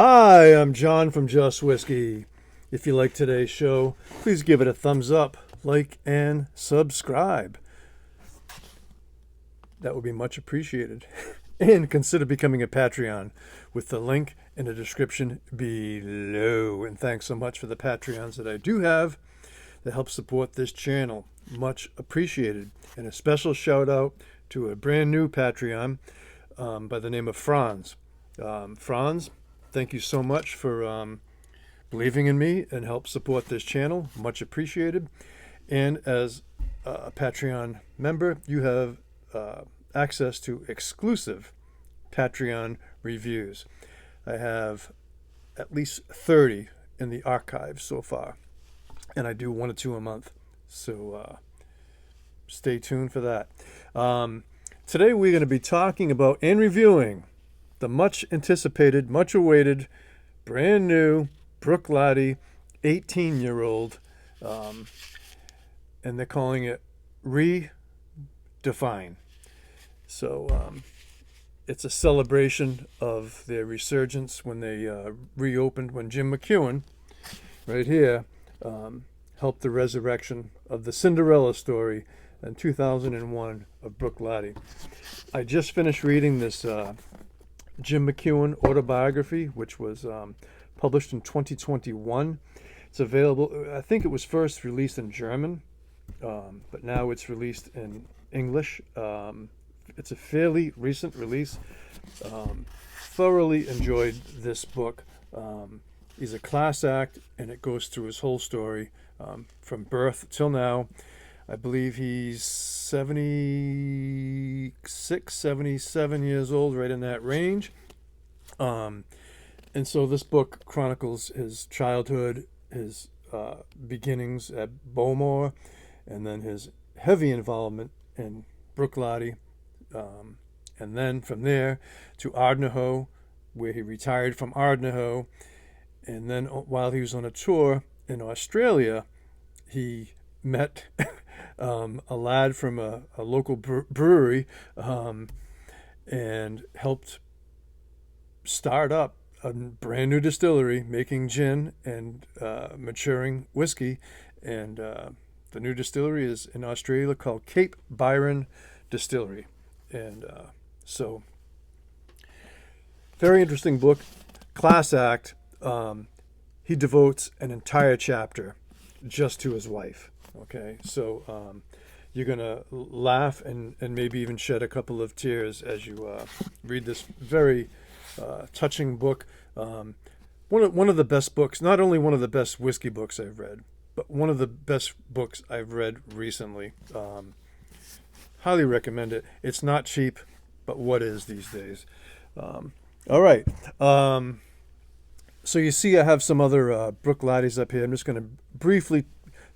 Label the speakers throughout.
Speaker 1: Hi, I'm John from Just Whisky. If you like today's show, please give it a thumbs up, like, and subscribe. That would be much appreciated. And consider becoming a Patreon with the link in the description below. And thanks so much for the Patreons that I do have that help support this channel. Much appreciated. And a special shout out to a brand new Patreon by the name of Franz. Franz, thank you so much for believing in me and help support this channel. Much appreciated. And as a Patreon member, you have access to exclusive Patreon reviews. I have at least 30 in the archive so far, and I do 1 or 2 a month. So stay tuned for that. Today we're going to be talking about and reviewing the much anticipated, much awaited, brand new Bruichladdich 18-year-old, and they're calling it Redefine. So it's a celebration of their resurgence when they reopened, when Jim McEwan, right here, helped the resurrection of the Cinderella story in 2001 of Bruichladdich. I just finished reading this Jim McEwan autobiography, which was published in 2021. It's available, I think it was first released in German, but now it's released in English. It's a fairly recent release. Thoroughly enjoyed this book. He's a class act, and it goes through his whole story from birth till now. I believe he's 76, 77 years old, right in that range. And so this book chronicles his childhood, his beginnings at Bowmore, and then his heavy involvement in Bruichladdich. And then from there to Ardnahoe, where he retired from Ardnahoe. And then while he was on a tour in Australia, he met a lad from a local brewery and helped start up a brand new distillery making gin and maturing whiskey. And the new distillery is in Australia called Cape Byron Distillery. And so, very interesting book, class act. He devotes an entire chapter just to his wife. Okay, so you're gonna laugh and maybe even shed a couple of tears as you read this very touching book. One of the best books, not only one of the best whiskey books I've read, but one of the best books I've read recently. Highly recommend it. It's not cheap, but what is these days? All right. So you see I have some other Bruichladdich up here. I'm just going to briefly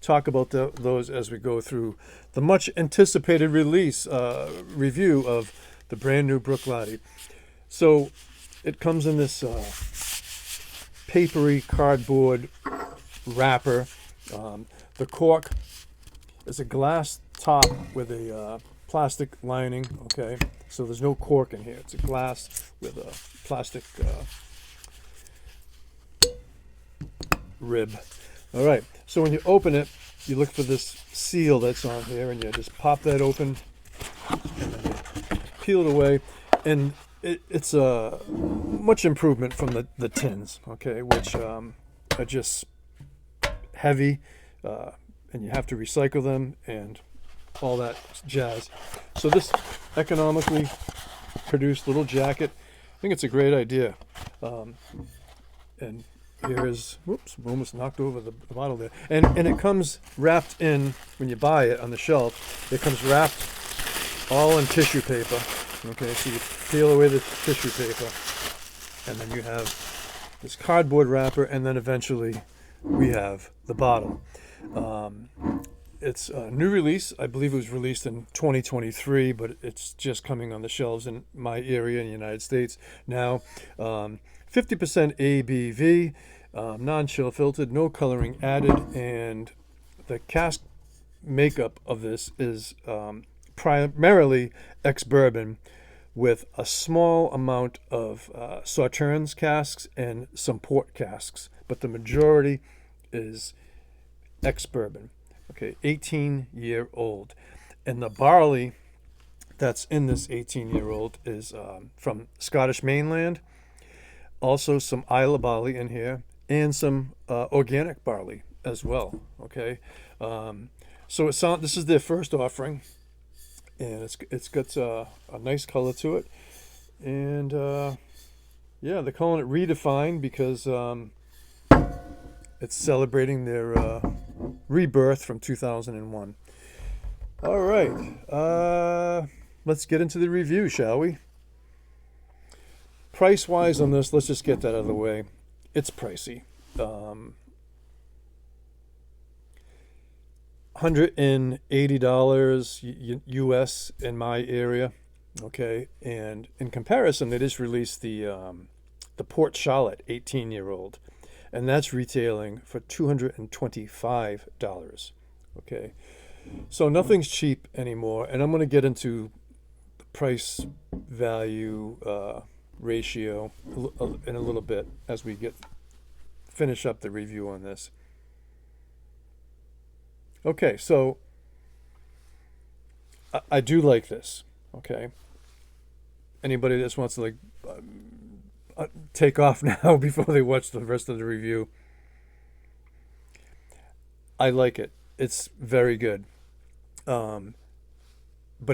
Speaker 1: talk about those as we go through the much anticipated release review of the brand new Bruichladdich. So it comes in this papery cardboard wrapper. The cork is a glass top with a plastic lining. Okay, so there's no cork in here. It's a glass with a plastic rib. All right, so when you open it, you look for this seal that's on here, and you just pop that open, and then you peel it away, and it's a much improvement from the tins, okay, which are just heavy, and you have to recycle them and all that jazz. So this economically produced little jacket, I think it's a great idea. And here is, whoops, almost knocked over the bottle there. And it comes wrapped in, when you buy it on the shelf, it comes wrapped all in tissue paper. Okay, so you peel away the tissue paper, and then you have this cardboard wrapper, and then eventually we have the bottle. It's a new release. I believe it was released in 2023, but it's just coming on the shelves in my area in the United States now. 50% ABV, non-chill filtered, no coloring added, and the cask makeup of this is primarily ex-bourbon, with a small amount of Sauternes casks and some port casks, but the majority is ex-bourbon. Okay, 18-year-old. And the barley that's in this 18-year-old is from Scottish Mainland. Also some Islay barley in here, and some organic barley as well. Okay, so this is their first offering, and it's got a nice color to it, and yeah, they're calling it Redefined because it's celebrating their rebirth from 2001. All right, let's get into the review, shall we? Price-wise on this, let's just get that out of the way. It's pricey. $180 US in my area. Okay, and in comparison, they just released the Port Charlotte 18-year-old, and that's retailing for $225. Okay, so nothing's cheap anymore, and I'm going to get into the price value ratio in a little bit as we finish up the review on this. Okay, so I do like this. Okay, anybody that just wants to like take off now before they watch the rest of the review, I like it. It's very good, but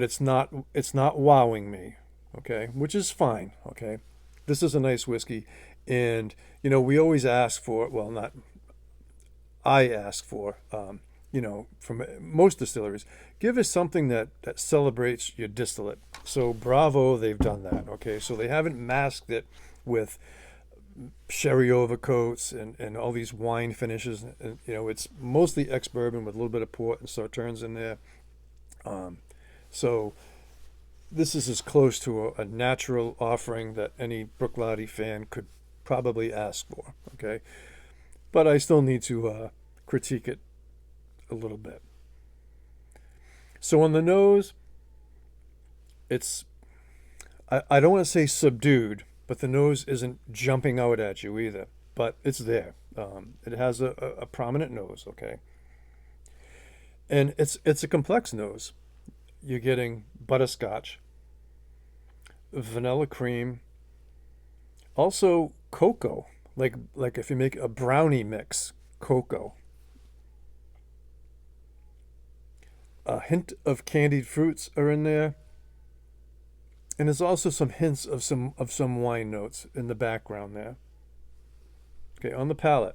Speaker 1: it's not wowing me. Okay, which is fine. Okay, this is a nice whiskey, and we always ask for, well, not I ask for, from most distilleries, give us something that celebrates your distillate. So Bravo, they've done that. Okay, so they haven't masked it with sherry overcoats and all these wine finishes. And, it's mostly ex-bourbon with a little bit of port and Sauternes in there. So this is as close to a natural offering that any Bruichladdich fan could probably ask for. Okay, but I still need to critique it a little bit. So on the nose, it's, I don't want to say subdued, but the nose isn't jumping out at you either, but it's there. It has a prominent nose. Okay, and it's a complex nose. You're getting butterscotch, vanilla cream, also cocoa, like if you make a brownie mix, cocoa. A hint of candied fruits are in there, and there's also some hints of some wine notes in the background there. Okay, on the palate,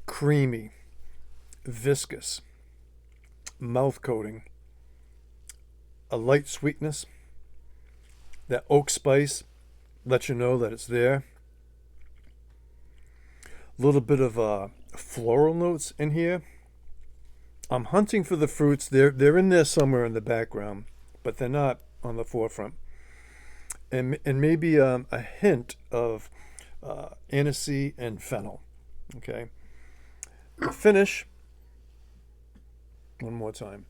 Speaker 1: creamy, viscous, mouth coating, a light sweetness. That oak spice lets you know that it's there. A little bit of floral notes in here. I'm hunting for the fruits. They're in there somewhere in the background, but they're not on the forefront. And maybe a hint of aniseed and fennel. Okay. The finish, one more time.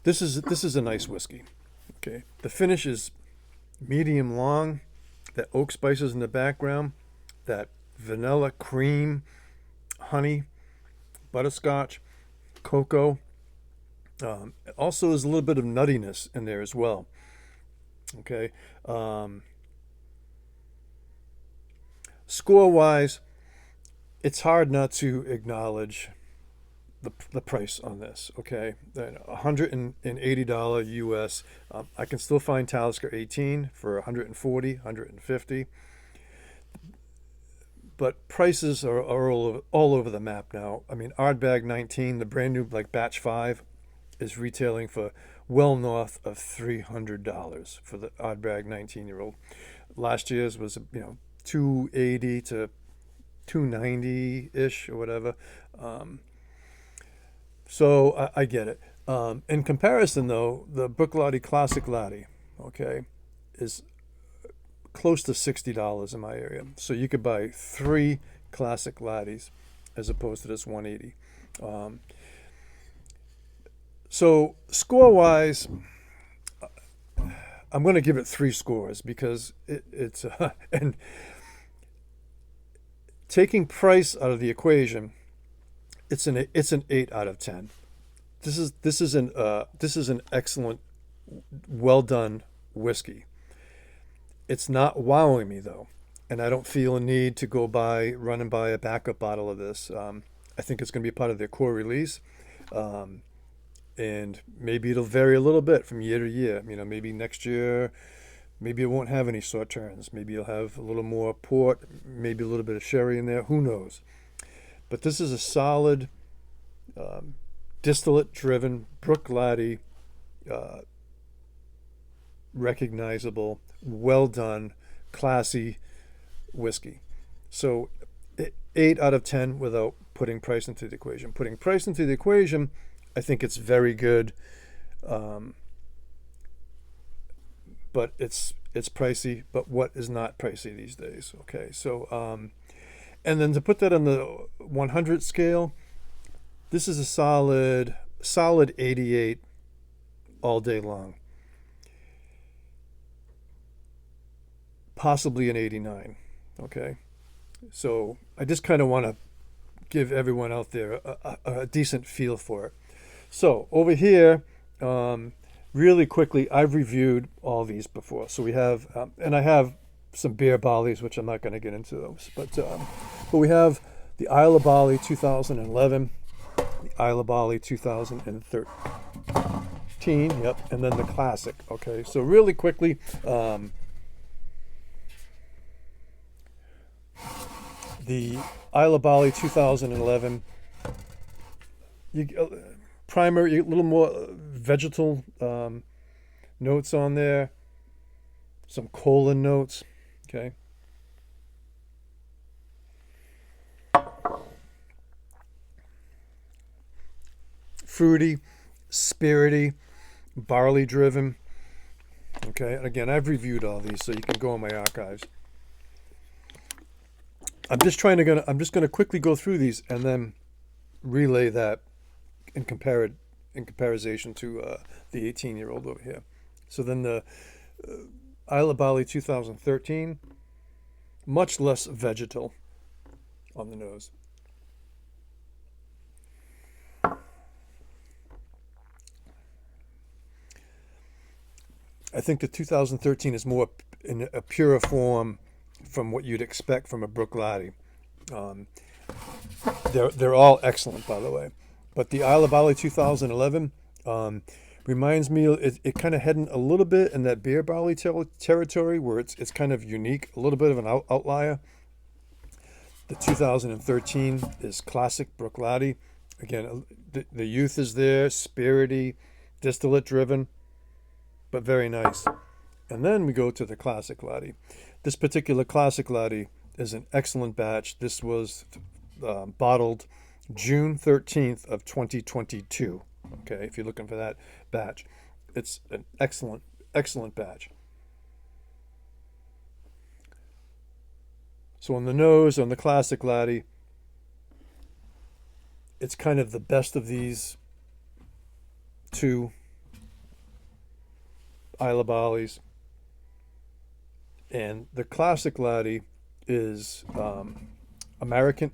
Speaker 1: This is a nice whiskey. Okay, the finish is medium long. That oak spices in the background, that vanilla cream, honey, butterscotch, cocoa. Also, there's a little bit of nuttiness in there as well. Okay, score-wise, it's hard not to acknowledge the price on this. Okay, $180 US. I can still find Talisker 18 for 140, 150. But prices are all over the map now. I mean, Ardbeg 19, the brand new like batch 5, is retailing for well north of $300 for the Ardbeg 19-year-old. Last year's was $280 to $290 ish or whatever. So I get it. In comparison, though, the Bruichladdich Classic Laddie, okay, is close to $60 in my area. So you could buy 3 classic Laddies as opposed to this 180. So score-wise, I'm going to give it 3 scores because it's and taking price out of the equation, it's an 8 out of 10. This is an excellent, well done whiskey. It's not wowing me though, and I don't feel a need to run and buy a backup bottle of this. I think it's going to be part of their core release, and maybe it'll vary a little bit from year to year. You know, maybe next year, maybe it won't have any Sauternes. Maybe you'll have a little more port, maybe a little bit of sherry in there. Who knows? But this is a solid, distillate-driven Bruichladdich, recognizable, well done, classy whiskey. So 8 out of 10 without putting price into the equation. Putting price into the equation, I think it's very good, but it's pricey. But what is not pricey these days? Okay, so and then to put that on the 100 scale, this is a solid 88 all day long. Possibly an 89. Okay, so I just kind of want to give everyone out there a decent feel for it. So over here, really quickly, I've reviewed all these before. So we have, and I have some beer barleys, which I'm not going to get into those, but we have the Islay Barley 2011, the Islay Barley 2013, yep, and then the classic. Okay, so really quickly, the Islay Barley 2011, primary, a little more vegetal notes on there, some colon notes, okay. Fruity, spirity, barley driven, okay. And again, I've reviewed all these, so you can go in my archives. I'm just gonna quickly go through these and then relay that and compare it in comparison to the 18-year-old over here. So then the Islay Barley 2013, much less vegetal on the nose. I think the 2013 is more in a purer form from what you'd expect from a Bruichladdich. They're all excellent, by the way. But the Islay Barley 2011 reminds me, it kind of heading a little bit in that beer barley territory where it's kind of unique, a little bit of an outlier. The 2013 is classic Bruichladdich. Again, the youth is there, spirity, distillate driven, but very nice. And then we go to the classic Laddie. This particular classic Laddie is an excellent batch. This was bottled June 13th of 2022. Okay, if you're looking for that batch, it's an excellent batch. So on the nose, on the classic Laddie, it's kind of the best of these two Islay Barleys. And the classic Laddie is American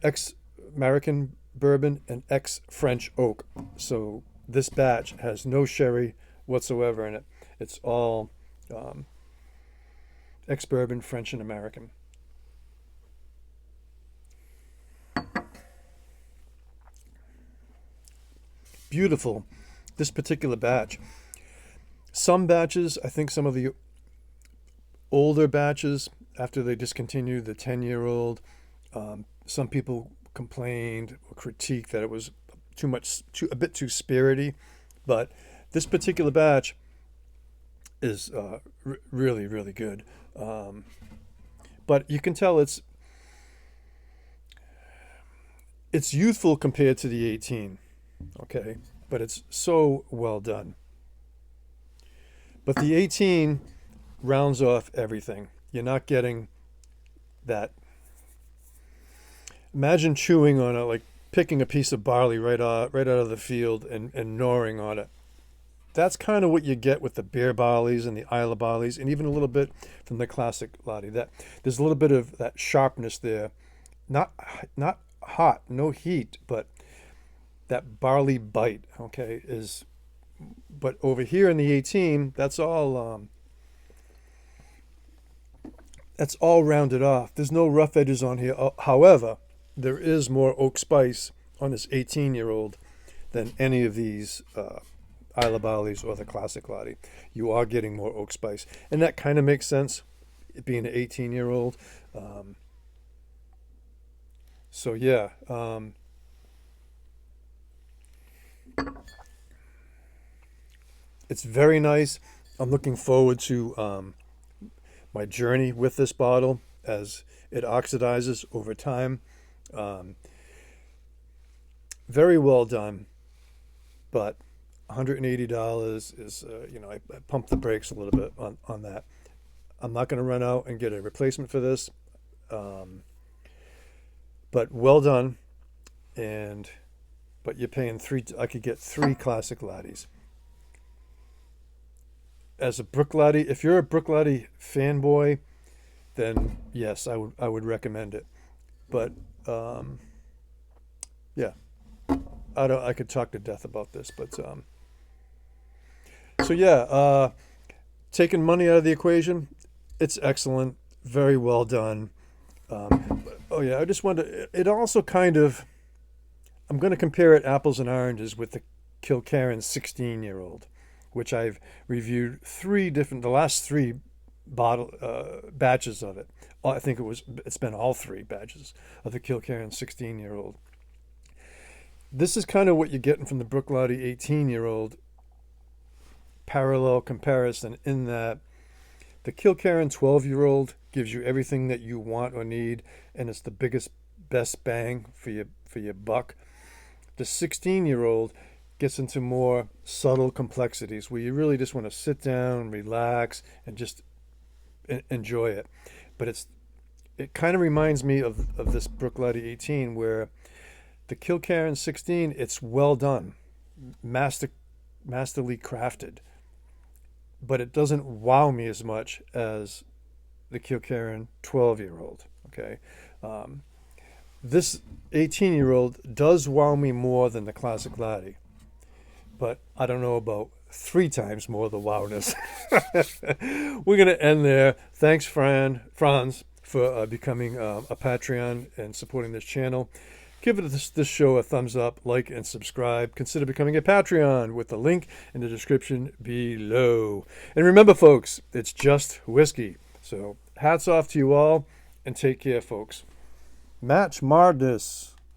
Speaker 1: bourbon and ex-French oak. So this batch has no sherry whatsoever in it. It's all ex-bourbon, French and American. Beautiful, this particular batch. Some batches, I think some of the older batches, after they discontinued the 10-year-old, some people complained or critiqued that it was a bit too spirity, but this particular batch is really, really good. But you can tell it's youthful compared to the 18. okay? But it's so well done. But the 18 rounds off everything. You're not getting that. Imagine chewing on it, like picking a piece of barley right out of the field and gnawing on it. That's kind of what you get with the beer barleys and the Islay barleys, and even a little bit from the classic Laddie. That there's a little bit of that sharpness there, not hot, no heat, but that barley bite. Okay, is but over here in the 18, that's all rounded off. There's no rough edges on here. However, there is more oak spice on this 18-year-old than any of these Islay Barleys or the classic Laddie. You are getting more oak spice, and that kind of makes sense, it being an 18-year-old. So yeah, it's very nice. I'm looking forward to my journey with this bottle as it oxidizes over time. Very well done, but $180 is, I pumped the brakes a little bit on that. I'm not going to run out and get a replacement for this, but well done. But you're paying I could get 3 classic Laddies. As a Bruichladdich, if you're a Bruichladdich fanboy, then yes, I would recommend it. But yeah, I could talk to death about this, but so yeah, taking money out of the equation, it's excellent, very well done. Oh yeah, I just wanted to, it also kind of, I'm going to compare it apples and oranges with the Kilkerran 16-year-old, which I've reviewed the last 3 batches of it. I think it's been all 3 batches of the Kilkerran 16-year-old. This is kind of what you're getting from the Bruichladdich 18-year-old, parallel comparison, in that the Kilkerran 12-year-old gives you everything that you want or need, and it's the best bang for your buck. The 16-year-old gets into more subtle complexities where you really just want to sit down, relax, and just enjoy it. But it kind of reminds me of this Bruichladdich 18, where the Kilkerran 16, it's well done, masterly crafted, but it doesn't wow me as much as the Kilkerran 12-year-old. Okay, this 18-year-old does wow me more than the classic Laddie, but I don't know about 3 times more the wowness. We're going to end there. Thanks, Franz, for becoming a Patreon and supporting this channel. Give this show a thumbs up, like, and subscribe. Consider becoming a Patreon with the link in the description below. And remember, folks, it's just whiskey. So hats off to you all, and take care, folks. Match Mardis.